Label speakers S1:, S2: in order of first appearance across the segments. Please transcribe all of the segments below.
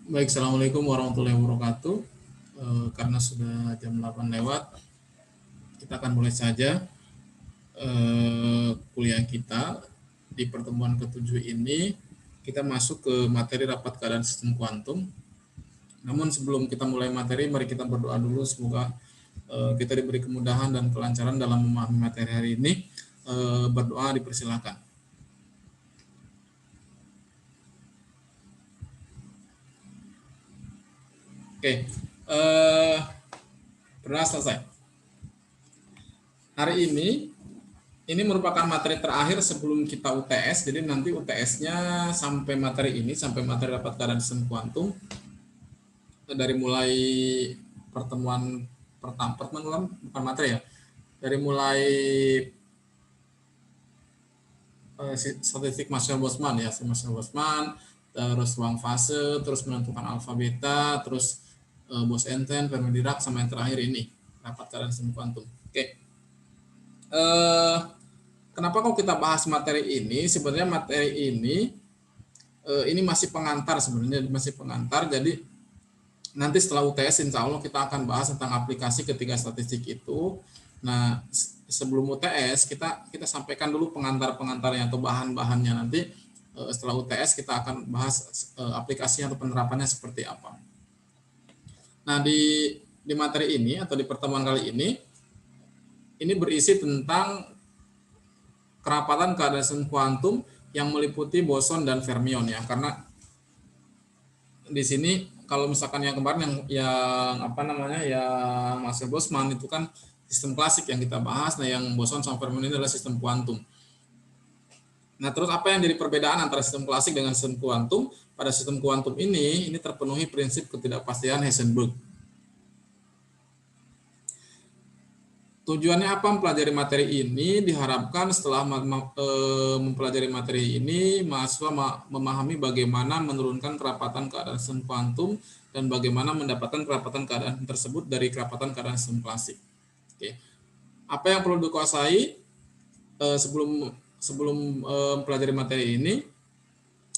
S1: Baik, Assalamualaikum warahmatullahi wabarakatuh. Karena sudah jam 8 lewat, kita akan mulai saja kuliah kita. Di pertemuan ke-7 ini, kita masuk ke materi rapat keadaan sistem kuantum. Namun sebelum kita mulai materi, mari kita berdoa dulu semoga kita diberi kemudahan dan kelancaran dalam memahami materi hari ini. Berdoa dipersilakan. Oke, berdoa selesai. Hari ini merupakan materi terakhir sebelum kita UTS. Jadi nanti UTS-nya sampai materi ini, sampai materi rapat keadaan sistem kuantum, dari mulai pertemuan pertama, bukan materi ya, dari mulai statistik Maxwell-Boltzmann ya, Maxwell-Boltzmann, terus ruang fase, terus menentukan alfa beta, terus Bose-Einstein, Fermi-Dirac, sama yang terakhir ini rapat keadaan sistem kuantum. Oke. Kenapa kok kita bahas materi ini? Sebenarnya materi ini masih pengantar sebenarnya, masih pengantar. Jadi nanti setelah UTS insya Allah kita akan bahas tentang aplikasi ketiga statistik itu. Nah, sebelum UTS kita sampaikan dulu pengantar-pengantarnya atau bahan-bahannya. Nanti setelah UTS kita akan bahas aplikasinya atau penerapannya seperti apa. Nah, di materi ini atau di pertemuan kali ini berisi tentang kerapatan keadaan sistem kuantum yang meliputi boson dan fermion ya. Karena di sini kalau misalkan yang kemarin yang Maxwell-Boltzmann itu kan sistem klasik yang kita bahas. Nah, yang boson sama fermion ini adalah sistem kuantum. Nah, terus apa yang jadi perbedaan antara sistem klasik dengan sistem kuantum? Pada sistem kuantum ini terpenuhi prinsip ketidakpastian Heisenberg. Tujuannya apa mempelajari materi ini? Diharapkan setelah mempelajari materi ini, mahasiswa memahami bagaimana menurunkan kerapatan keadaan sistem kuantum dan bagaimana mendapatkan kerapatan keadaan tersebut dari kerapatan keadaan sistem klasik. Oke. Apa yang perlu dikuasai sebelum mempelajari materi ini?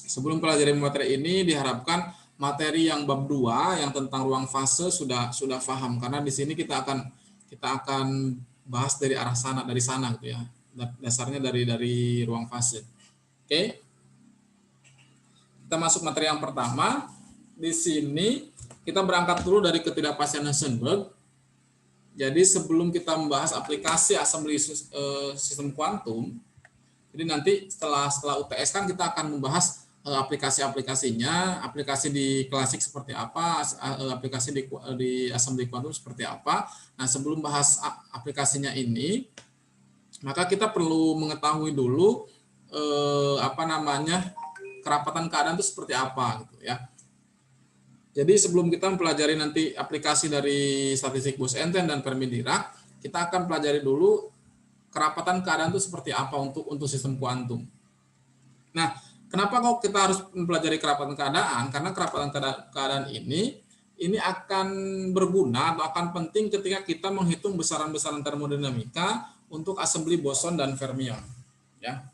S1: Sebelum mempelajari materi ini, diharapkan materi yang bab 2 yang tentang ruang fase sudah paham, karena di sini kita akan bahas dari arah sana, dari sana gitu ya. Dasarnya dari ruang fase. Oke. Kita masuk materi yang pertama. Di sini kita berangkat dulu dari ketidakpastian Heisenberg. Jadi sebelum kita membahas aplikasi assembly sistem kuantum, jadi nanti setelah UTS kan kita akan membahas aplikasi-aplikasinya, aplikasi di klasik seperti apa, aplikasi di assembly kuantum seperti apa. Nah, sebelum bahas aplikasinya ini, maka kita perlu mengetahui dulu kerapatan keadaan itu seperti apa gitu ya. Jadi sebelum kita mempelajari nanti aplikasi dari statistik Bose-Einstein dan Fermi-Dirac, kita akan pelajari dulu kerapatan keadaan itu seperti apa untuk sistem kuantum. Nah, kenapa kok kita harus mempelajari kerapatan keadaan? Karena kerapatan keadaan ini akan berguna atau akan penting ketika kita menghitung besaran-besaran termodinamika untuk assembly boson dan fermion. Ya.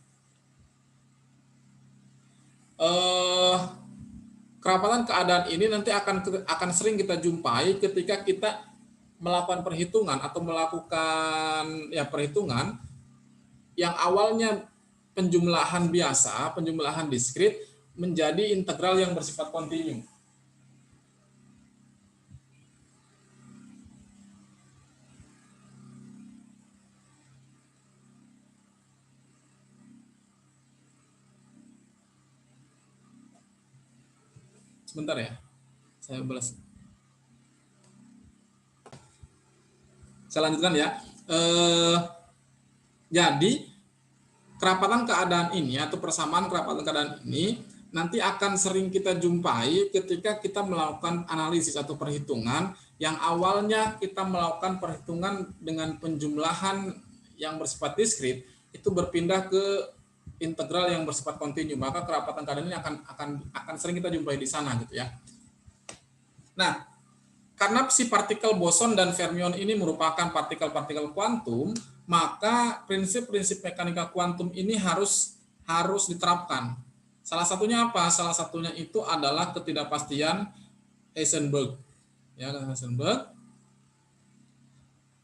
S1: Kerapatan keadaan ini nanti akan sering kita jumpai ketika kita melakukan perhitungan atau melakukan perhitungan yang awalnya penjumlahan biasa, penjumlahan diskrit menjadi integral yang bersifat kontinu. Sebentar ya, saya balas. Saya lanjutkan ya. Jadi kerapatan keadaan ini atau persamaan kerapatan keadaan ini nanti akan sering kita jumpai ketika kita melakukan analisis atau perhitungan yang awalnya kita melakukan perhitungan dengan penjumlahan yang bersifat diskrit itu berpindah ke integral yang bersifat kontinu, maka kerapatan keadaan ini akan sering kita jumpai di sana gitu ya. Nah, karena si partikel boson dan fermion ini merupakan partikel-partikel kuantum, maka prinsip-prinsip mekanika kuantum ini harus diterapkan. Salah satunya apa? Salah satunya itu adalah ketidakpastian Heisenberg. Ya, Heisenberg,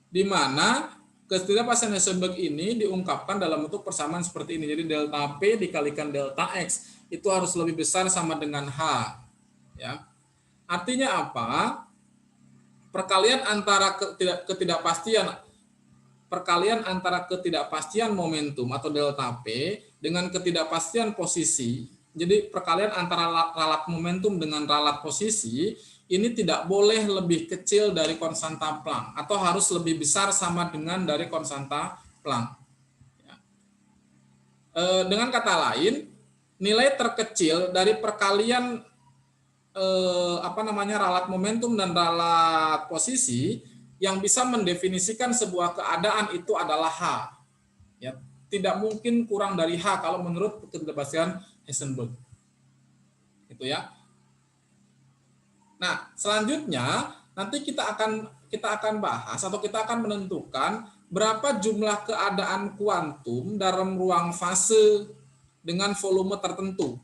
S1: di mana ketidakpastian Heisenberg ini diungkapkan dalam bentuk persamaan seperti ini. Jadi delta P dikalikan delta X itu harus lebih besar sama dengan H. Ya. Artinya apa? Perkalian antara ketidakpastian momentum atau delta P dengan ketidakpastian posisi. Jadi perkalian antara ralat momentum dengan ralat posisi ini tidak boleh lebih kecil dari konstanta Planck atau harus lebih besar sama dengan dari konstanta Planck. Dengan kata lain, nilai terkecil dari perkalian ralat momentum dan ralat posisi yang bisa mendefinisikan sebuah keadaan itu adalah H. Ya, tidak mungkin kurang dari H kalau menurut ketidakpastian Heisenberg. Itu ya. Nah, selanjutnya nanti kita akan bahas atau kita akan menentukan berapa jumlah keadaan kuantum dalam ruang fase dengan volume tertentu.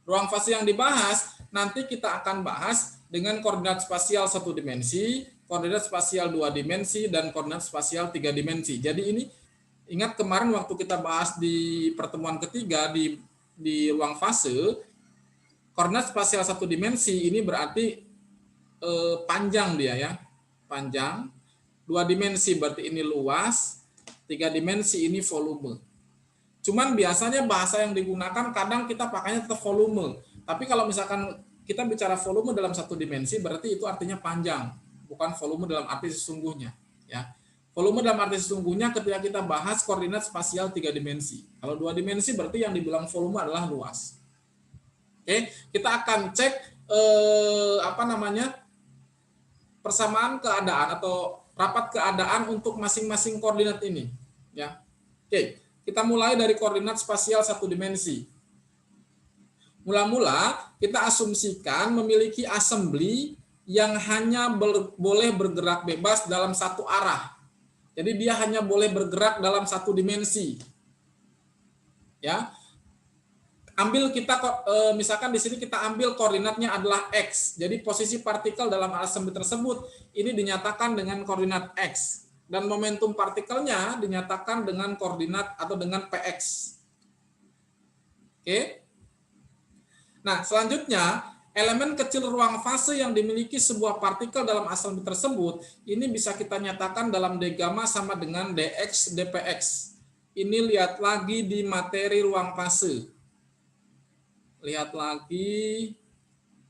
S1: Ruang fase yang dibahas nanti kita akan bahas dengan koordinat spasial 1 dimensi, koordinat spasial 2 dimensi, dan koordinat spasial 3 dimensi. Jadi ini ingat kemarin waktu kita bahas di pertemuan ketiga di ruang fase, koordinat spasial 1 dimensi ini berarti panjang dia ya, panjang. 2 dimensi berarti ini luas, 3 dimensi ini volume. Cuman biasanya bahasa yang digunakan kadang kita pakainya tetap volume. Tapi kalau misalkan kita bicara volume dalam 1 dimensi berarti itu artinya panjang, bukan volume dalam arti sesungguhnya. Ya, volume dalam arti sesungguhnya ketika kita bahas koordinat spasial 3 dimensi. Kalau 2 dimensi berarti yang dibilang volume adalah luas. Oke, kita akan cek persamaan keadaan atau rapat keadaan untuk masing-masing koordinat ini. Ya, oke. Kita mulai dari koordinat spasial 1 dimensi. Mula-mula kita asumsikan memiliki assembly yang hanya boleh bergerak bebas dalam satu arah. Jadi dia hanya boleh bergerak dalam 1 dimensi. Ya. Misalkan di sini kita ambil koordinatnya adalah X. Jadi posisi partikel dalam assembly tersebut ini dinyatakan dengan koordinat X. Dan momentum partikelnya dinyatakan dengan koordinat atau dengan Px. Oke. Nah, selanjutnya, elemen kecil ruang fase yang dimiliki sebuah partikel dalam assembly tersebut, ini bisa kita nyatakan dalam D gamma sama dengan dx dpx. Ini lihat lagi di materi ruang fase. Lihat lagi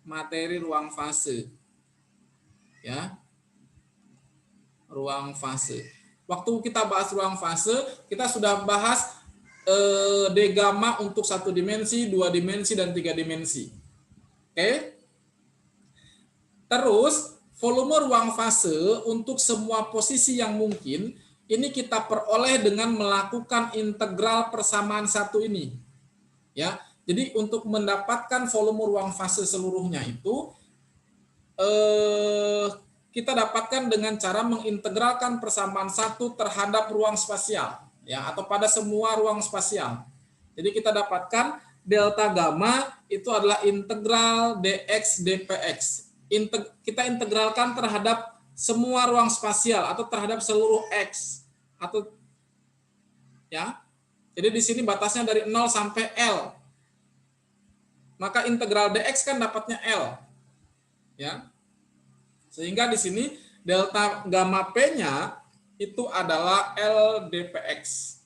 S1: materi ruang fase. Ya. Ruang fase. Waktu kita bahas ruang fase, kita sudah bahas D gamma untuk 1 dimensi, 2 dimensi, dan 3 dimensi. Oke. Terus, volume ruang fase untuk semua posisi yang mungkin, ini kita peroleh dengan melakukan integral persamaan satu ini. Ya. Jadi, untuk mendapatkan volume ruang fase seluruhnya itu, kita dapatkan dengan cara mengintegralkan persamaan satu terhadap ruang spasial, ya, atau pada semua ruang spasial. Jadi kita dapatkan delta gamma itu adalah integral dx dpx. Kita integralkan terhadap semua ruang spasial atau terhadap seluruh x atau ya. Jadi di sini batasnya dari 0 sampai L. Maka integral dx kan dapatnya L. Ya. Sehingga di sini delta gamma P-nya itu adalah L dpx.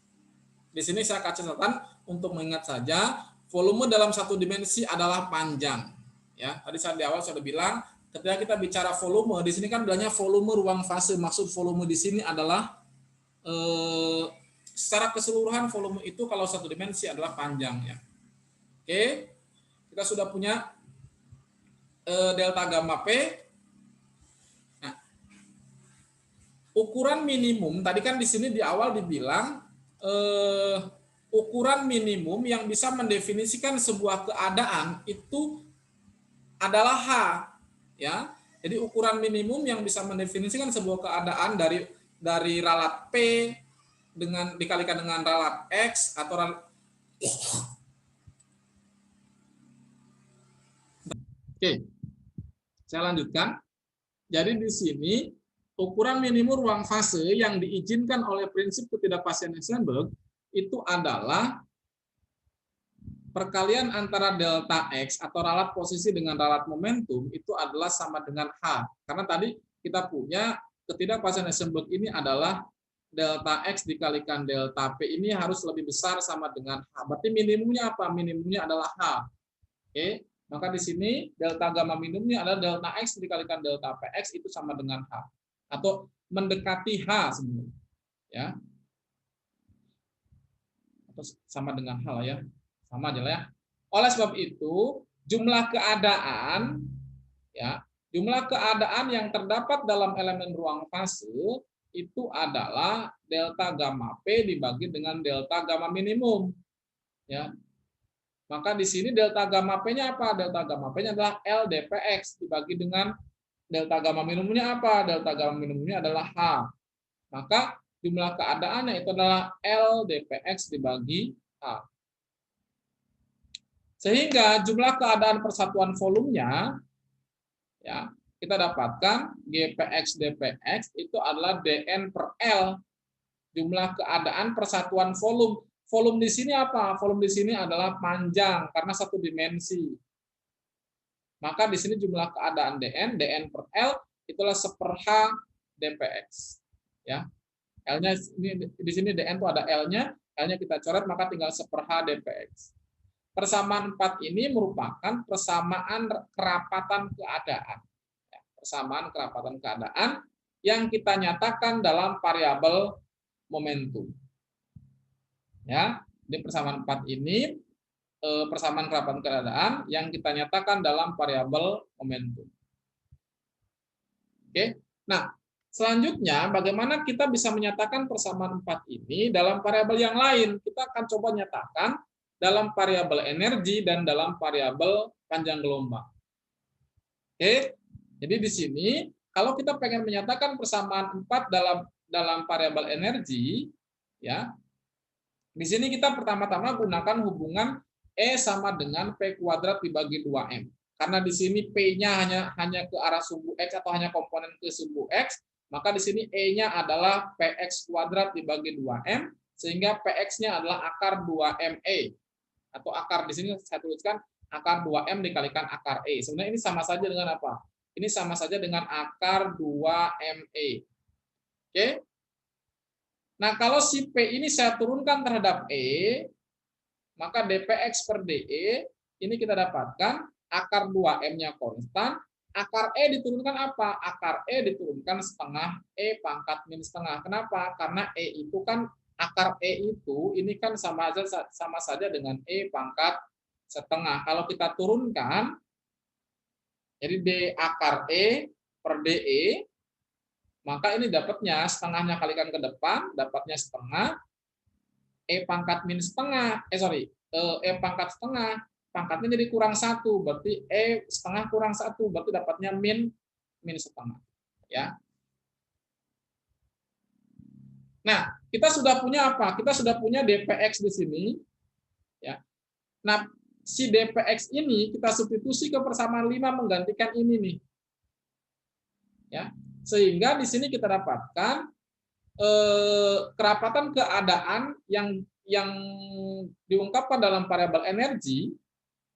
S1: Di sini saya kasih catatan untuk mengingat saja, volume dalam 1 dimensi adalah panjang. Ya, tadi saya di awal sudah bilang, ketika kita bicara volume, di sini kan bilangnya volume ruang fase. Maksud volume di sini adalah secara keseluruhan volume itu kalau 1 dimensi adalah panjang. Ya. Oke, kita sudah punya delta gamma P. Ukuran minimum, tadi kan di sini di awal dibilang ukuran minimum yang bisa mendefinisikan sebuah keadaan itu adalah H, ya. Jadi ukuran minimum yang bisa mendefinisikan sebuah keadaan dari ralat P dikalikan dengan ralat X atau Oke, saya lanjutkan. Jadi di sini ukuran minimum ruang fase yang diizinkan oleh prinsip ketidakpastian Heisenberg itu adalah perkalian antara delta X atau ralat posisi dengan ralat momentum itu adalah sama dengan H. Karena tadi kita punya ketidakpastian Heisenberg ini adalah delta X dikalikan delta P ini harus lebih besar sama dengan H. Berarti minimumnya apa? Minimumnya adalah H. Oke, maka di sini delta gamma minimumnya adalah delta X dikalikan delta PX itu sama dengan H. Atau mendekati H sebenarnya. Ya. Atau sama dengan H lah ya. Sama aja lah ya. Oleh sebab itu, jumlah keadaan yang terdapat dalam elemen ruang fase itu adalah delta gamma P dibagi dengan delta gamma minimum. Ya. Maka di sini delta gamma P-nya apa? Delta gamma P-nya adalah L dpx dibagi dengan delta gamma minimumnya apa? Delta gamma minimumnya adalah H. Maka jumlah keadaannya itu adalah L dpx dibagi H. Sehingga jumlah keadaan persatuan volumenya ya, kita dapatkan Gpx dpx itu adalah dN per L. Jumlah keadaan persatuan volume. Volume di sini apa? Volume di sini adalah panjang karena satu dimensi. Maka di sini jumlah keadaan dN per L itulah 1/H dpx. Ya. L-nya di sini dN itu ada L-nya kita coret maka tinggal 1/H dpx. Persamaan 4 ini merupakan persamaan kerapatan keadaan. Persamaan kerapatan keadaan yang kita nyatakan dalam variabel momentum. Ya, di persamaan 4 ini persamaan kerapatan keadaan yang kita nyatakan dalam variabel momentum. Oke. Nah, selanjutnya bagaimana kita bisa menyatakan persamaan 4 ini dalam variabel yang lain? Kita akan coba nyatakan dalam variabel energi dan dalam variabel panjang gelombang. Oke. Jadi di sini kalau kita pengen menyatakan persamaan 4 dalam variabel energi ya. Di sini kita pertama-tama gunakan hubungan E sama dengan P kuadrat dibagi 2M. Karena di sini P-nya hanya ke arah sumbu X atau hanya komponen ke sumbu X, maka di sini E-nya adalah PX kuadrat dibagi 2M, sehingga PX-nya adalah akar 2ME. Atau akar di sini saya tuliskan akar 2M dikalikan akar E. Sebenarnya ini sama saja dengan apa? Ini sama saja dengan akar 2ME. Oke? Nah, kalau si P ini saya turunkan terhadap E, maka dpx per dE ini kita dapatkan akar 2M-nya konstan, akar E diturunkan apa? Akar E diturunkan setengah E pangkat min setengah. Kenapa? Karena E itu kan akar E itu ini kan sama saja dengan E pangkat setengah. Kalau kita turunkan jadi D akar E per DE, maka ini dapatnya setengahnya kalikan ke depan, dapatnya setengah E pangkat min setengah, E pangkat setengah, pangkatnya jadi kurang 1, berarti E setengah kurang 1, berarti dapatnya min setengah. Ya. Nah, kita sudah punya apa? Kita sudah punya dpx di sini. Ya. Nah, si dpx ini kita substitusi ke persamaan 5 menggantikan ini nih. Ya. Sehingga di sini kita dapatkan kerapatan keadaan yang diungkapkan dalam variabel energi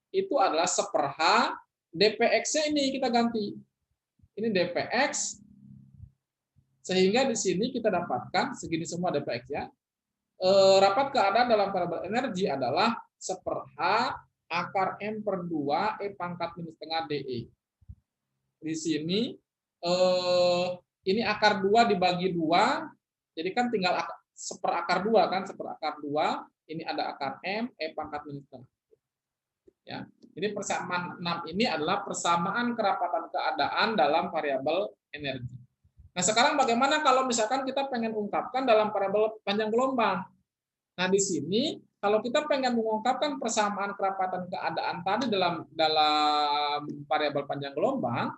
S1: itu adalah 1/H dpx-nya ini kita ganti. Ini dpx, sehingga di sini kita dapatkan segini semua dpx-nya. Rapat keadaan dalam variabel energi adalah 1/H akar M per 2 E pangkat min setengah DE. Di sini ini akar 2 dibagi 2, jadi kan tinggal 1/akar 2 kan, 1/akar 2, ini ada akar M, E pangkat min setengah. Ya. Jadi persamaan 6 ini adalah persamaan kerapatan keadaan dalam variabel energi. Nah, sekarang bagaimana kalau misalkan kita pengen ungkapkan dalam variabel panjang gelombang? Nah, di sini kalau kita pengen mengungkapkan persamaan kerapatan keadaan tadi dalam variabel panjang gelombang,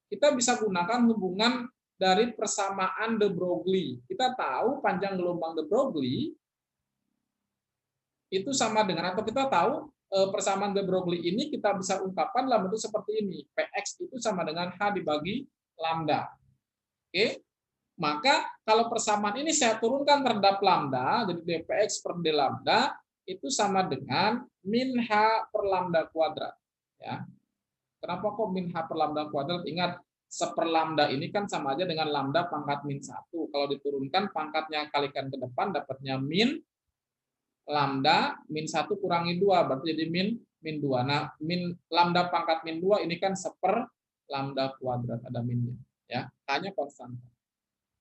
S1: kita bisa gunakan hubungan dari persamaan de Broglie. Kita tahu panjang gelombang de Broglie itu sama dengan, atau kita tahu persamaan de Broglie ini kita bisa ungkapkan dalam bentuk seperti ini. Px itu sama dengan H dibagi lambda. Oke. Maka kalau persamaan ini saya turunkan terhadap lambda, jadi dpx per d lambda itu sama dengan min H per lambda kuadrat. Ya. Kenapa kok min H per lambda kuadrat? Ingat, seperlambda ini kan sama aja dengan lambda pangkat min 1. Kalau diturunkan pangkatnya kalikan ke depan dapatnya min lambda min 1 kurangi 2, berarti jadi min 2. Nah, min lambda pangkat min 2 ini kan seper lambda kuadrat, ada minnya. Ya, hanya konstanta.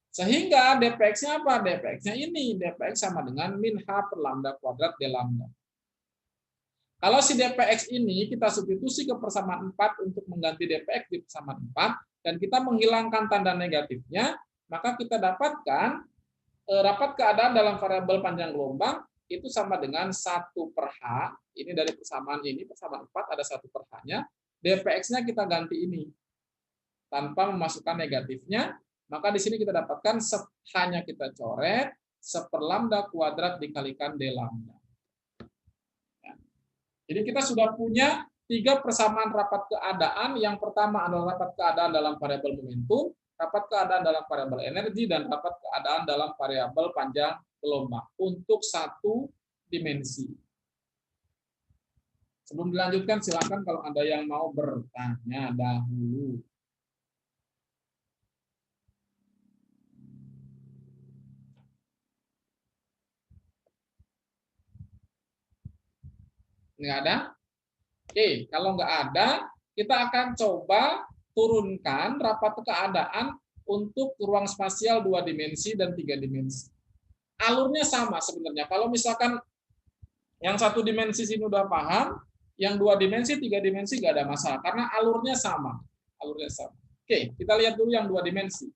S1: Sehingga dpx-nya apa? Dpx-nya ini, dpx sama dengan min H per lambda kuadrat d lambda. Kalau si dpx ini kita substitusi ke persamaan 4 untuk mengganti dpx di persamaan 4, dan kita menghilangkan tanda negatifnya, maka kita dapatkan rapat keadaan dalam variabel panjang gelombang itu sama dengan 1 per H, ini dari persamaan ini, persamaan 4 ada 1 per H-nya, dpx-nya kita ganti ini, tanpa memasukkan negatifnya, maka di sini kita dapatkan hanya kita coret seperlambda kuadrat dikalikan d lambda. Ya. Jadi kita sudah punya 3 persamaan rapat keadaan. Yang pertama adalah rapat keadaan dalam variabel momentum, rapat keadaan dalam variabel energi, dan rapat keadaan dalam variabel panjang gelombang untuk 1 dimensi. Sebelum dilanjutkan, silakan kalau ada yang mau bertanya dahulu. Nggak ada? Oke, kalau nggak ada, kita akan coba turunkan rapat keadaan untuk ruang spasial 2 dimensi dan 3 dimensi. Alurnya sama sebenarnya. Kalau misalkan yang 1 dimensi sini udah paham, yang 2 dimensi, 3 dimensi nggak ada masalah, karena alurnya sama. Alurnya sama. Oke, kita lihat dulu yang 2 dimensi.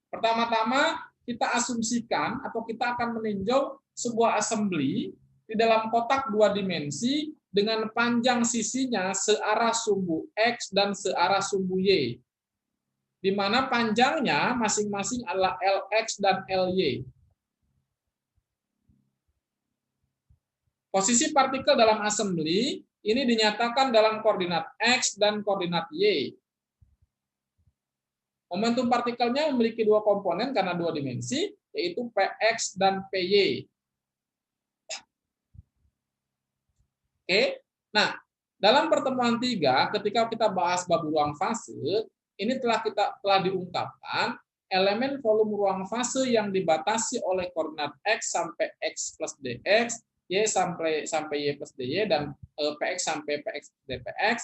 S1: Pertama-tama, kita asumsikan atau kita akan meninjau sebuah assembly di dalam kotak 2 dimensi dengan panjang sisinya searah sumbu X dan searah sumbu Y, di mana panjangnya masing-masing adalah LX dan LY. Posisi partikel dalam assembly ini dinyatakan dalam koordinat X dan koordinat Y. Momentum partikelnya memiliki 2 komponen karena 2 dimensi, yaitu Px dan Py. Oke, nah dalam pertemuan 3, ketika kita bahas bab ruang fase, ini telah diungkapkan elemen volume ruang fase yang dibatasi oleh koordinat x sampai x plus dx, y sampai y plus dy, dan px sampai px plus dpx,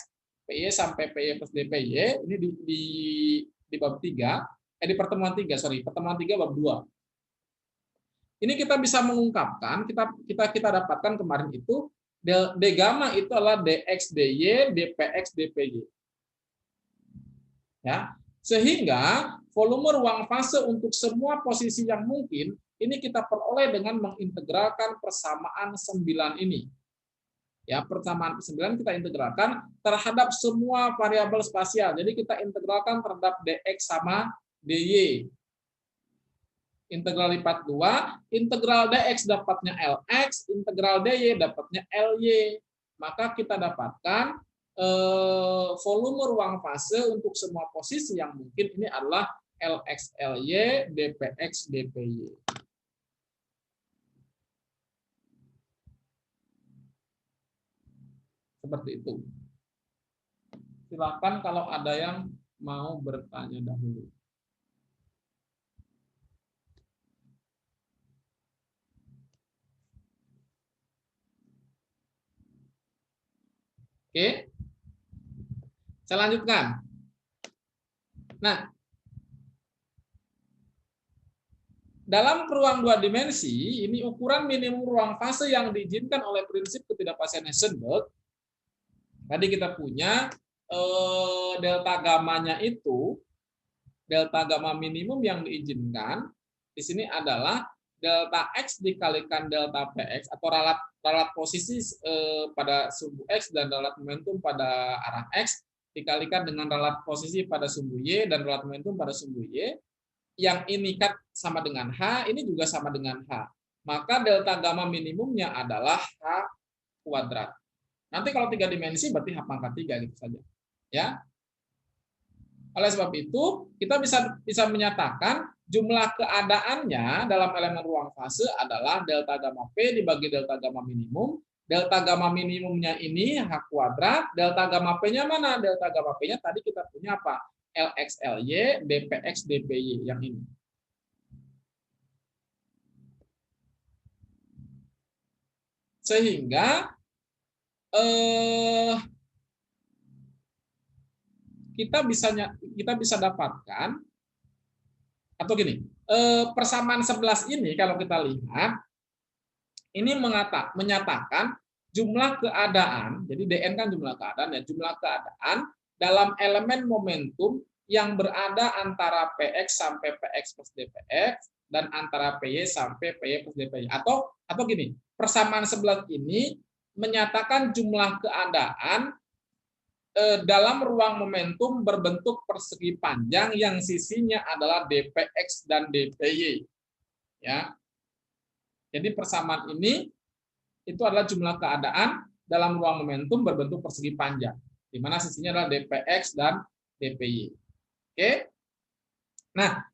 S1: py sampai py plus dpy. Ini di bab 3, di pertemuan 3, pertemuan 3 bab 2. Ini kita bisa mengungkapkan, kita dapatkan kemarin itu d gamma itu adalah dx dy, dpx dpy. Ya, sehingga volume ruang fase untuk semua posisi yang mungkin ini kita peroleh dengan mengintegralkan persamaan 9 ini. Ya, persamaan 9 kita integralkan terhadap semua variabel spasial. Jadi kita integralkan terhadap dx sama dy. Integral lipat 2, integral dx dapatnya lx, integral dy dapatnya ly. Maka kita dapatkan volume ruang fase untuk semua posisi yang mungkin ini adalah lx, ly, dpx, dpy. Seperti itu. Silakan kalau ada yang mau bertanya dahulu. Oke, saya lanjutkan. Nah, dalam ruang 2 dimensi, ini ukuran minimum ruang fase yang diizinkan oleh prinsip ketidakpastian Heisenberg. Tadi kita punya delta gamanya itu, delta gamma minimum yang diizinkan, di sini adalah delta X dikalikan delta PX, atau ralat posisi pada sumbu X dan ralat momentum pada arah X, dikalikan dengan ralat posisi pada sumbu Y dan ralat momentum pada sumbu Y. Yang ini kan sama dengan H, ini juga sama dengan H. Maka delta gamma minimumnya adalah H kuadrat. Nanti kalau 3 dimensi berarti H pangkat 3 gitu saja. Ya. Oleh sebab itu, kita bisa menyatakan jumlah keadaannya dalam elemen ruang fase adalah delta gamma P dibagi delta gamma minimum. Delta gamma minimumnya ini H kuadrat, delta gamma P-nya mana? Delta gamma P-nya tadi kita punya apa? Lx, Ly, dpx, dpy yang ini. Sehingga kita bisa dapatkan, atau gini, persamaan 11 ini kalau kita lihat ini menyatakan jumlah keadaan, jadi Dn kan jumlah keadaan ya, jumlah keadaan dalam elemen momentum yang berada antara Px sampai Px plus dpx dan antara Py sampai Py plus dpy. Atau gini, persamaan 11 ini menyatakan jumlah keadaan dalam ruang momentum berbentuk persegi panjang yang sisinya adalah dpx dan dpy. Ya. Jadi persamaan ini itu adalah jumlah keadaan dalam ruang momentum berbentuk persegi panjang, di mana sisinya adalah dpx dan dpy. Oke. Nah,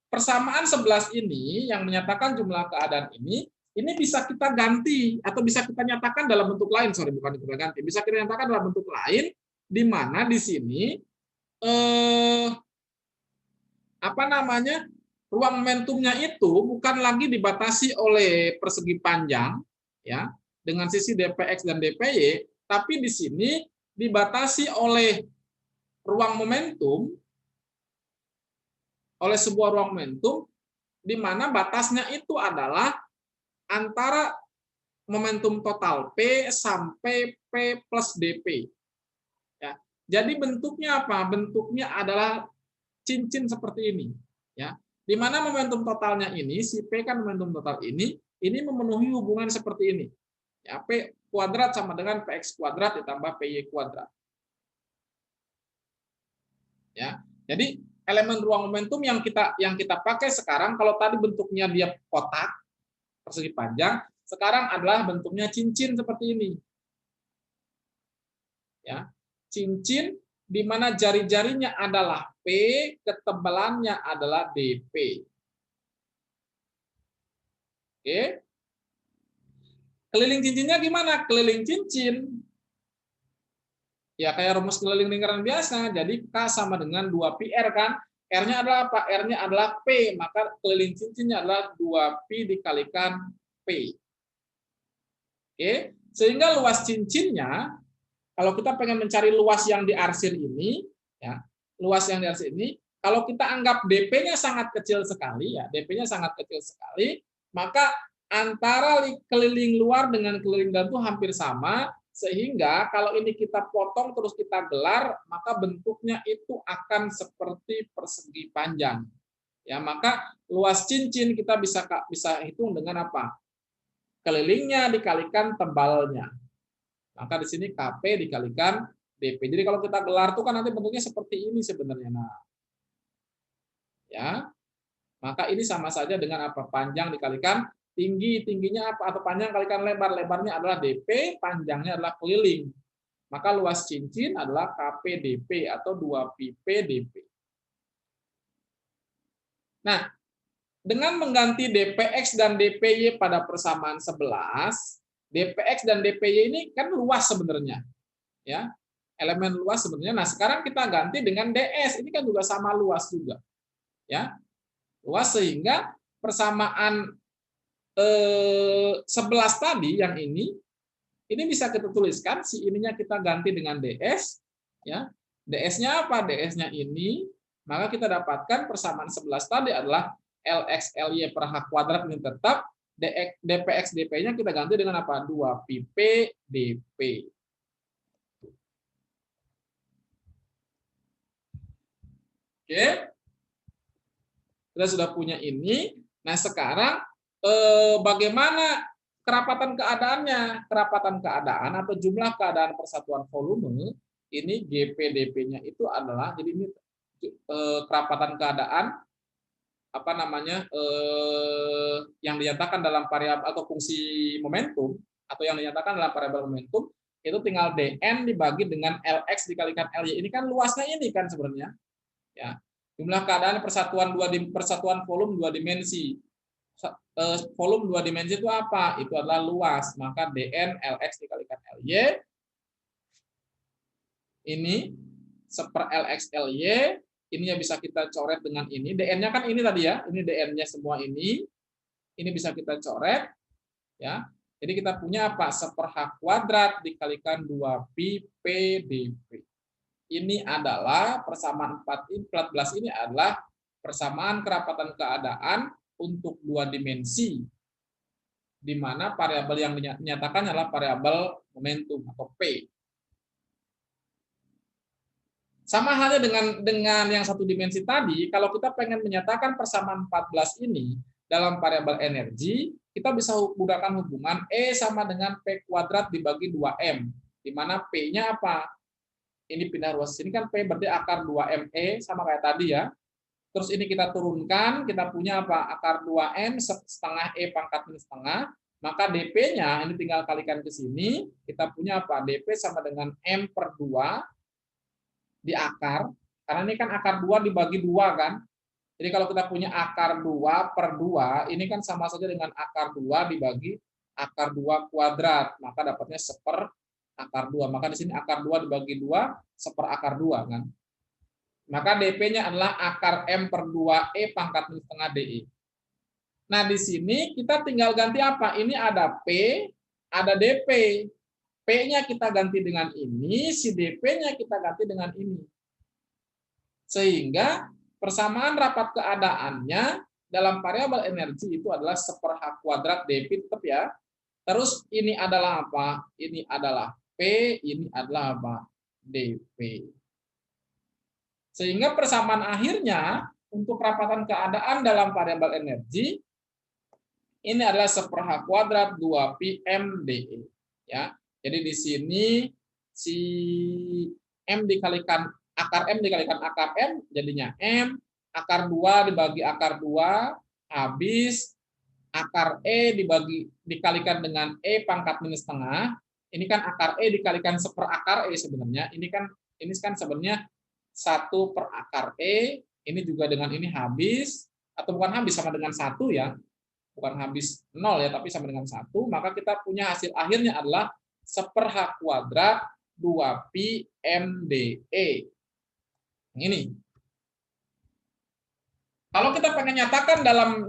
S1: persamaan 11 ini yang menyatakan jumlah keadaan ini bisa kita ganti atau bisa kita nyatakan dalam bentuk lain, bukan kita ganti, bisa kita nyatakan dalam bentuk lain, di mana di sini ruang momentumnya itu bukan lagi dibatasi oleh persegi panjang ya dengan sisi dpx dan dpy, tapi di sini dibatasi oleh ruang momentum, oleh sebuah ruang momentum di mana batasnya itu adalah antara momentum total P sampai P plus dp. Ya. Jadi bentuknya apa? Bentuknya adalah cincin seperti ini. Ya. Di mana momentum totalnya ini, si P kan momentum total ini memenuhi hubungan seperti ini. Ya, P kuadrat sama dengan Px kuadrat ditambah Py kuadrat. Ya. Jadi elemen ruang momentum yang kita pakai sekarang, kalau tadi bentuknya dia kotak persegi panjang, sekarang adalah bentuknya cincin seperti ini. Ya. Cincin di mana jari-jarinya adalah P, ketebalannya adalah dp. Oke. Keliling cincinnya gimana? Keliling cincin ya kayak rumus keliling lingkaran biasa. Jadi K sama dengan 2πr kan. R-nya adalah apa? R-nya adalah P, maka keliling cincinnya adalah 2π dikalikan P. Oke. Sehingga luas cincinnya, kalau kita pengen mencari luas yang diarsir ini, ya, luas yang diarsir ini, kalau kita anggap dp-nya sangat kecil sekali, ya, dp-nya sangat kecil sekali, maka antara keliling luar dengan keliling dalam itu hampir sama, sehingga kalau ini kita potong terus kita gelar, maka bentuknya itu akan seperti persegi panjang. Ya, maka luas cincin kita bisa hitung dengan apa? Kelilingnya dikalikan tebalnya. Maka di sini KP dikalikan DP. Jadi kalau kita gelar tuh kan nanti bentuknya seperti ini sebenarnya. Nah, ya. Maka ini sama saja dengan apa? Panjang dikalikan tinggi, tingginya apa? Atau panjang kalikan lebar, lebarnya adalah DP, panjangnya adalah keliling. Maka luas cincin adalah KP DP atau 2πp DP. Nah, dengan mengganti dpx dan dpy pada persamaan 11, dpx dan dpy ini kan luas sebenarnya. Ya, elemen luas sebenarnya. Nah, sekarang kita ganti dengan ds. Ini kan juga sama luas juga. Ya. Luas sehingga persamaan 11 tadi yang ini bisa kita tuliskan, si ininya kita ganti dengan ds, ya. ds-nya apa? ds-nya ini, maka kita dapatkan persamaan 11 tadi adalah Lx Ly per H kuadrat ini tetap, dpx dp-nya kita ganti dengan apa? 2πp dp. Oke. Kita sudah punya ini. Nah, sekarang bagaimana kerapatan keadaannya? Kerapatan keadaan atau jumlah keadaan persatuan volume ini GP/dP-nya itu adalah, jadi ini kerapatan keadaan yang dinyatakan dalam variabel atau fungsi momentum atau yang dinyatakan dalam variabel momentum itu tinggal dn dibagi dengan Lx dikalikan Ly. Ini kan luasnya ini kan sebenarnya. Ya. Jumlah keadaan persatuan volume dua dimensi. Volume dua dimensi itu apa? Itu adalah luas. Maka dn Lx dikalikan Ly ini seper Lx Ly, ini yang bisa kita coret dengan ini. dn-nya kan ini tadi ya. Ini dn-nya semua ini. Ini bisa kita coret ya. Jadi kita punya apa? Seper H kuadrat dikalikan 2pi PdV. Ini adalah persamaan 14 ini adalah persamaan kerapatan keadaan untuk dua dimensi, di mana variabel yang dinyatakan adalah variabel momentum atau P. Sama halnya dengan yang satu dimensi tadi, kalau kita pengen menyatakan persamaan 14 ini dalam variabel energi, kita bisa gunakan hubungan E sama dengan P kuadrat dibagi 2M, di mana P-nya apa? Ini pindah ruas sini kan P berarti akar 2ME sama kayak tadi ya. Terus ini kita turunkan, kita punya apa? Akar 2M setengah E pangkat minus setengah, maka DP-nya ini tinggal kalikan ke sini, kita punya apa? DP sama dengan M per 2 di akar, karena ini kan akar 2 dibagi 2 kan. Jadi kalau kita punya akar 2 per 2, ini kan sama saja dengan akar 2 dibagi akar 2 kuadrat, maka dapatnya seper akar 2. Maka di sini akar 2 dibagi 2, seper akar 2 kan. Maka DP-nya adalah akar M per 2E pangkat minus setengah DE. Nah, di sini kita tinggal ganti apa? Ini ada P, ada DP. P-nya kita ganti dengan ini, si DP-nya kita ganti dengan ini. Sehingga persamaan rapat keadaannya dalam variabel energi itu adalah seper H kuadrat DP tetap ya. Terus ini adalah apa? Ini adalah P, ini adalah apa? DP. Sehingga persamaan akhirnya untuk rapatan keadaan dalam variabel energi ini adalah seper H kuadrat 2pi MdE ya. Jadi di sini si M dikalikan akar M dikalikan akar M jadinya M, akar 2 dibagi akar 2 habis akar E dikalikan dengan E pangkat minus setengah. Ini kan akar E dikalikan seper akar E sebenarnya. Ini kan sebenarnya 1 per akar E, ini juga dengan ini habis, atau bukan habis, sama dengan 1 ya. Bukan habis 0 ya, tapi sama dengan 1. Maka kita punya hasil akhirnya adalah seper H kuadrat 2pi MdE. Ini. Kalau kita pengen nyatakan dalam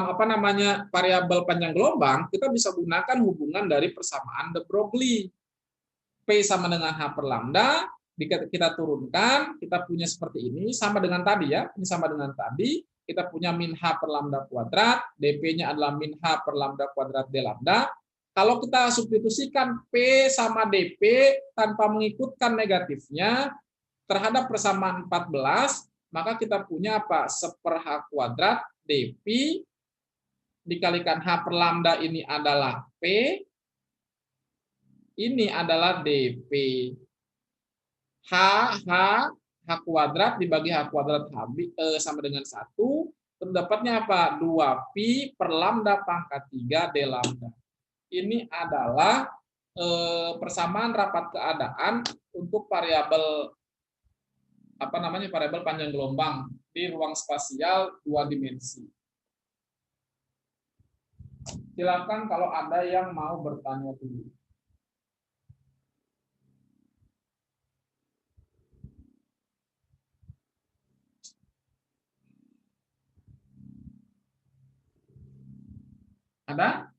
S1: apa namanya variabel panjang gelombang, kita bisa gunakan hubungan dari persamaan de Broglie. P sama dengan H per lambda, kita turunkan, kita punya seperti ini, sama dengan tadi ya, ini sama dengan tadi, kita punya min H per lambda kuadrat, DP-nya adalah min H per lambda kuadrat D lambda. Kalau kita substitusikan P sama DP tanpa mengikutkan negatifnya terhadap persamaan 14, maka kita punya apa? Seper H kuadrat DP dikalikan H per lambda ini adalah P, ini adalah DP. H kuadrat dibagi H kuadrat sama dengan 1, terus dapatnya apa? 2pi per lambda pangkat 3 D lambda. Ini adalah persamaan rapat keadaan untuk variabel apa namanya variabel panjang gelombang di ruang spasial 2 dimensi. Silakan kalau ada yang mau bertanya dulu. Ada?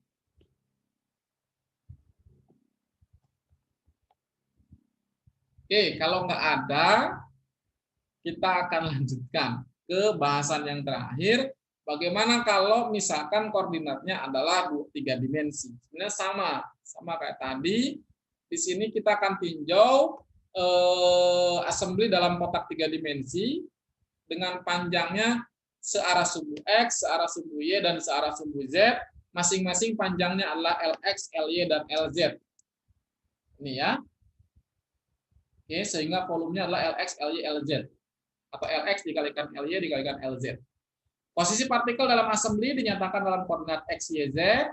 S1: Oke, kalau nggak ada, kita akan lanjutkan ke bahasan yang terakhir. Bagaimana kalau misalkan koordinatnya adalah 3 dimensi? Sebenarnya sama kayak tadi. Di sini kita akan tinjau assembly dalam kotak 3 dimensi dengan panjangnya searah sumbu X, searah sumbu Y, dan searah sumbu Z. Masing-masing panjangnya adalah Lx, Ly, dan Lz. Ini ya. Oke, sehingga volumenya adalah Lx, Ly, Lz. Atau Lx dikalikan Ly dikalikan Lz. Posisi partikel dalam assembly dinyatakan dalam koordinat X, Y, Z.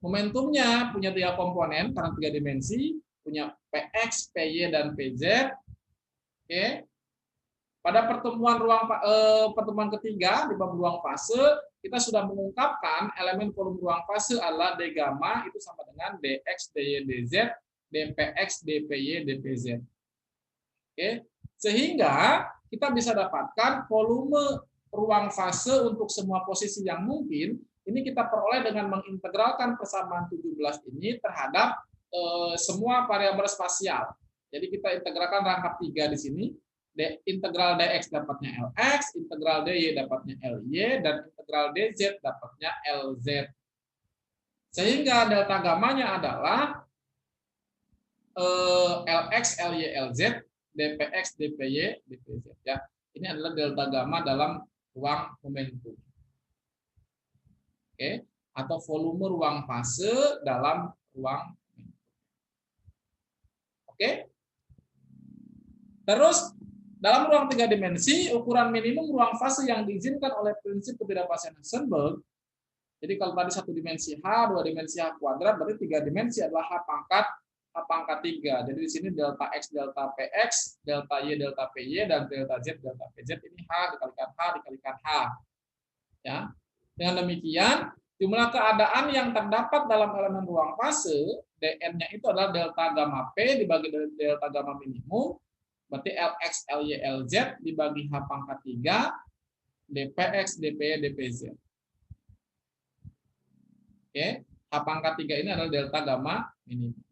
S1: Momentumnya punya 3 komponen karena 3 dimensi, punya Px, Py, dan Pz. Oke. Pada pertemuan ketiga di bab ruang fase, kita sudah mengungkapkan elemen volume ruang fase adalah D gamma itu sama dengan dx, dy, dz, dpx, dpy, dpz. Oke. Sehingga kita bisa dapatkan volume ruang fase untuk semua posisi yang mungkin. Ini kita peroleh dengan mengintegralkan persamaan 17 ini terhadap semua variabel spasial. Jadi kita integralkan rangkap 3 di sini. Integral dx dapatnya lx, integral dy dapatnya ly, dan integral dz dapatnya lz. Sehingga delta gamanya adalah lx, ly, lz, dpx, dpy, dpz. Ya, ini adalah delta gamma dalam ruang momentum. Oke, atau volume ruang fase dalam ruang momentum. Oke. Terus dalam ruang 3 dimensi, ukuran minimum ruang fase yang diizinkan oleh prinsip ketidakpastian Heisenberg. Jadi kalau tadi 1 dimensi H, 2 dimensi H kuadrat, berarti 3 dimensi adalah H pangkat 3. Jadi di sini delta X, delta PX, delta Y, delta PY, dan delta Z, delta PZ. Ini H dikalikan H. Ya. Dengan demikian, jumlah keadaan yang terdapat dalam elemen ruang fase, dn-nya itu adalah delta gamma P dibagi delta gamma minimum, berarti Lx, Ly, Lz dibagi H pangkat 3, dpx, dpy, dpz. Oke, H pangkat 3 ini adalah delta gamma minimum.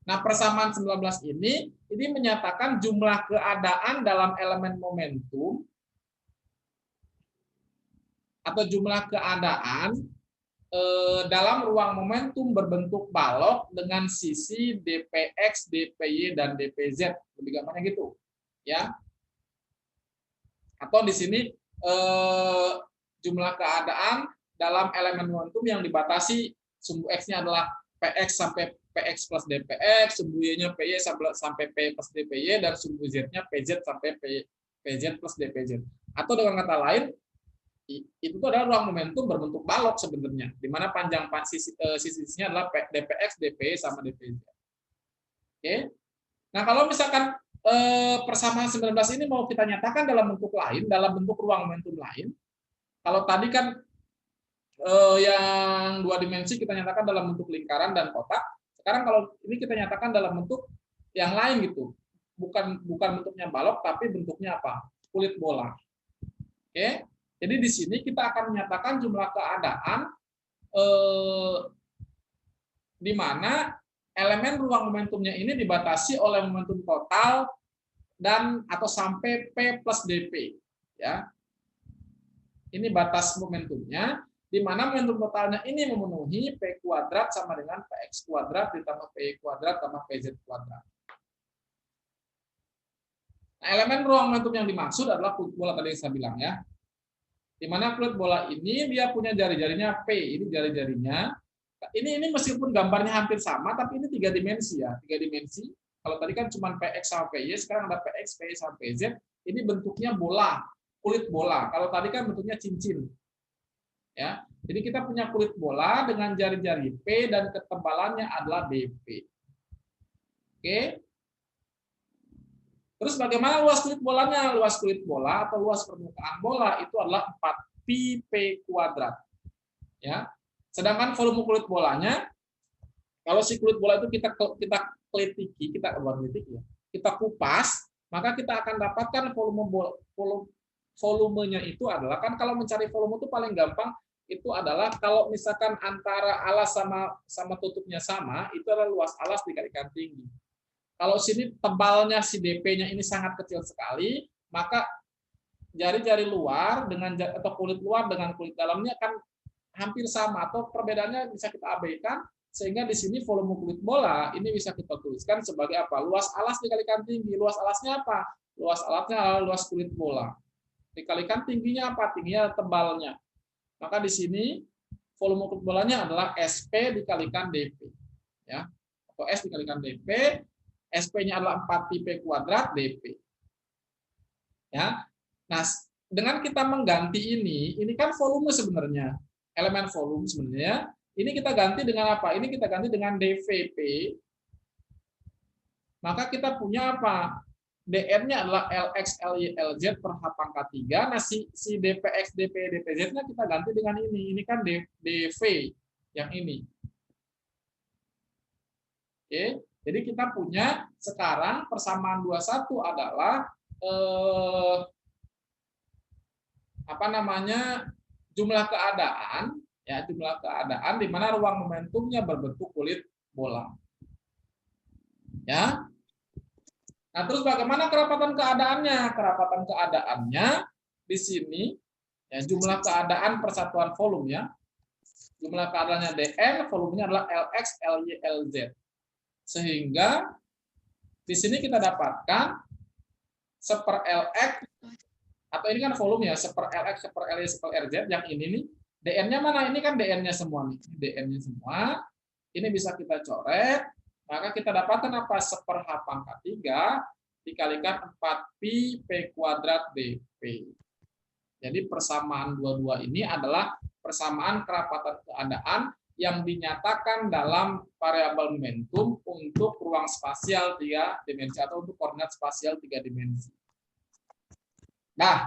S1: Nah, persamaan 19 ini menyatakan jumlah keadaan dalam elemen momentum atau jumlah keadaan dalam ruang momentum berbentuk balok dengan sisi dpx, dpy, dan dpz. Lebih gampangnya gitu, ya. Atau di sini jumlah keadaan dalam elemen momentum yang dibatasi sumbu x-nya adalah px sampai px plus dpx, sumbu y-nya py sampai p plus dpy, dan sumbu z-nya pz sampai pz plus dpz. Atau dengan kata lain, itu adalah ruang momentum berbentuk balok sebenarnya, di mana panjang sisinya adalah dpx, dpy, sama dpz. Oke. Nah, kalau misalkan persamaan 19 ini mau kita nyatakan dalam bentuk lain, dalam bentuk ruang momentum lain, kalau tadi kan yang 2 dimensi kita nyatakan dalam bentuk lingkaran dan kotak, sekarang kalau ini kita nyatakan dalam bentuk yang lain gitu, bukan bentuknya balok, tapi bentuknya apa? Kulit bola. Oke. Jadi di sini kita akan menyatakan jumlah keadaan di mana elemen ruang momentumnya ini dibatasi oleh momentum total dan atau sampai P plus dp. Ya. Ini batas momentumnya, di mana momentum totalnya ini memenuhi P kuadrat sama dengan Px kuadrat ditambah Py kuadrat tambah Pz kuadrat. Nah, elemen ruang momentum yang dimaksud adalah kulit bola tadi yang saya bilang ya. Di mana kulit bola ini dia punya jari-jarinya P, ini jari-jarinya. Ini meskipun gambarnya hampir sama, tapi ini 3 dimensi ya, 3 dimensi. Kalau tadi kan cuma Px sama Py, sekarang ada Px, Py sama Pz. Ini bentuknya bola, kulit bola. Kalau tadi kan bentuknya cincin. Ya, jadi kita punya kulit bola dengan jari-jari P dan ketebalannya adalah dp. Oke. Terus bagaimana luas kulit bolanya? Luas kulit bola atau luas permukaan bola itu adalah 4pi P kuadrat. Ya. Sedangkan volume kulit bolanya, kalau si kulit bola itu kita kupas, maka kita akan dapatkan volumenya itu adalah, kan kalau mencari volume itu paling gampang itu adalah kalau misalkan antara alas sama tutupnya sama, itu adalah luas alas dikalikan tinggi. Kalau sini tebalnya si dp-nya ini sangat kecil sekali, maka jari-jari luar atau kulit luar dengan kulit dalamnya kan hampir sama, atau perbedaannya bisa kita abaikan, sehingga di sini volume kulit bola ini bisa kita tuliskan sebagai apa? Luas alas dikalikan tinggi. Luas alasnya apa? Luas alasnya adalah luas kulit bola. Dikalikan tingginya apa? Tingginya tebalnya. Maka di sini volume kulit bolanya adalah SP dikalikan dp. Ya. Atau S dikalikan dp. SP-nya adalah 4pi P kuadrat dp. Ya. Nah, dengan kita mengganti ini kan volume sebenarnya. Elemen volume sebenarnya Ini kita ganti dengan apa? Ini kita ganti dengan DVP. Maka kita punya apa? DN-nya adalah LX, LY, LZ per H pangkat 3. Nah, si DPX, DP, DPZ-nya kita ganti dengan ini. Ini kan DV yang ini. Oke, jadi kita punya sekarang persamaan 21 adalah apa namanya? Jumlah keadaan, ya, jumlah keadaan di mana ruang momentumnya berbentuk kulit bola. Ya. Nah, terus bagaimana kerapatan keadaannya? Kerapatan keadaannya di sini ya, jumlah keadaan persatuan volume ya. Jumlah keadaannya dN, volumenya adalah LX, LY, LZ. Sehingga di sini kita dapatkan seper LX, atau ini kan volume ya, seper LX, seper LY, seper LZ, yang ini nih, DN-nya mana? Ini kan DN-nya semua nih. DN-nya semua. Ini bisa kita coret, maka kita dapatkan apa? Seper H pangkat 3 dikalikan 4pi P kuadrat dP. Jadi persamaan dua-dua ini adalah persamaan kerapatan keadaan yang dinyatakan dalam variabel momentum untuk ruang spasial 3 dimensi atau untuk koordinat spasial 3 dimensi. Nah,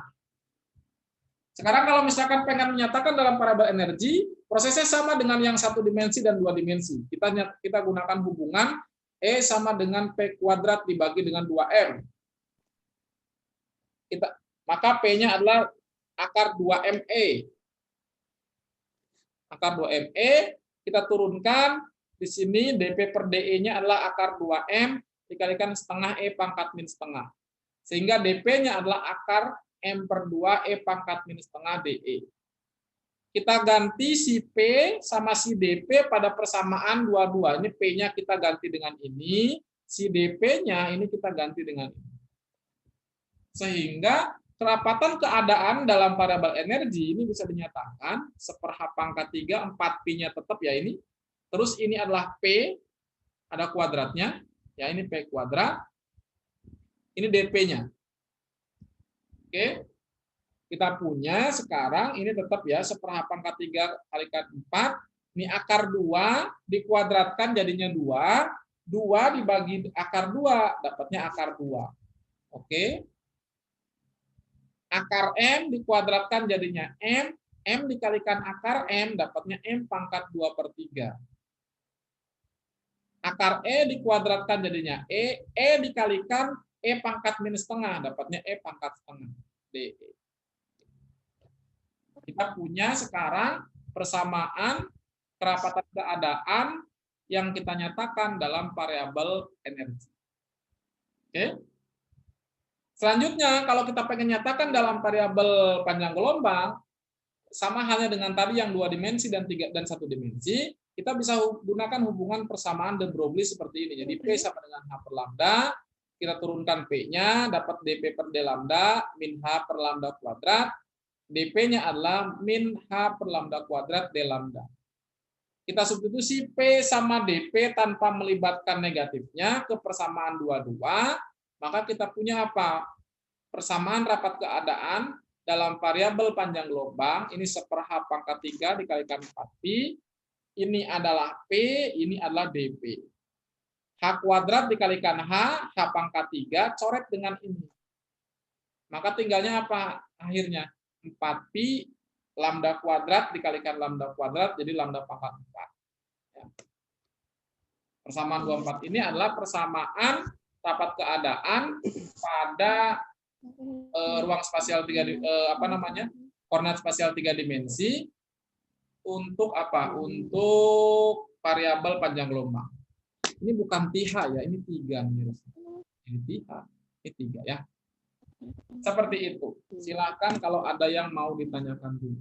S1: sekarang kalau misalkan pengen menyatakan dalam variabel energi, prosesnya sama dengan yang 1 dimensi dan 2 dimensi. Kita gunakan hubungan E sama dengan P kuadrat dibagi dengan 2M. Maka P-nya adalah akar 2ME. Akar 2ME, kita turunkan di sini dP per DE-nya adalah akar 2M dikalikan setengah E pangkat min setengah. Sehingga dP-nya adalah akar M per 2 E pangkat min setengah DE. Kita ganti si P sama si DP pada persamaan dua-dua. Ini P-nya kita ganti dengan ini, si DP-nya ini kita ganti dengan ini. Sehingga kerapatan keadaan dalam variabel energi ini bisa dinyatakan seper H pangkat 3, 4pi-nya tetap ya ini. Terus ini adalah P, ada kuadratnya, ya ini P kuadrat. Ini DP-nya. Oke. Kita punya sekarang ini tetap ya seper H pangkat 3 kalikan 4. Ini akar 2 dikuadratkan jadinya 2. 2 dibagi akar 2 dapatnya akar 2. Oke. Akar M dikuadratkan jadinya M. M dikalikan akar M dapatnya M pangkat 2 per 3. Akar E dikuadratkan jadinya E. E dikalikan E pangkat minus setengah dapatnya E pangkat setengah. DE. Kita punya sekarang persamaan kerapatan keadaan yang kita nyatakan dalam variabel energi. Oke. Selanjutnya, kalau kita pengen nyatakan dalam variabel panjang gelombang, sama halnya dengan tadi yang 2 dimensi dan 3 dan 1 dimensi, kita bisa gunakan hubungan persamaan de Broglie seperti ini. Jadi P sama dengan H per lambda, kita turunkan P-nya, dapat dP per D lambda, min H per lambda kuadrat, dP-nya adalah min H per lambda kuadrat D lambda. Kita substitusi P sama dP tanpa melibatkan negatifnya ke persamaan dua-dua, maka kita punya apa? Persamaan rapat keadaan dalam variabel panjang gelombang, ini seper H pangkat 3 dikalikan 4pi, ini adalah P, ini adalah dP. H kuadrat dikalikan H pangkat 3, coret dengan ini. Maka tinggalnya apa akhirnya? 4pi lambda kuadrat dikalikan lambda kuadrat jadi lambda pangkat 4. Ya. Persamaan 24 ini adalah persamaan rapat keadaan pada ruang spasial 3 koordinat spasial 3 dimensi untuk apa? Untuk variabel panjang gelombang. Ini bukan TH ya, ini 3 nih. Ini TH, ini 3 ya. Seperti itu. Silakan kalau ada yang mau ditanyakan dulu.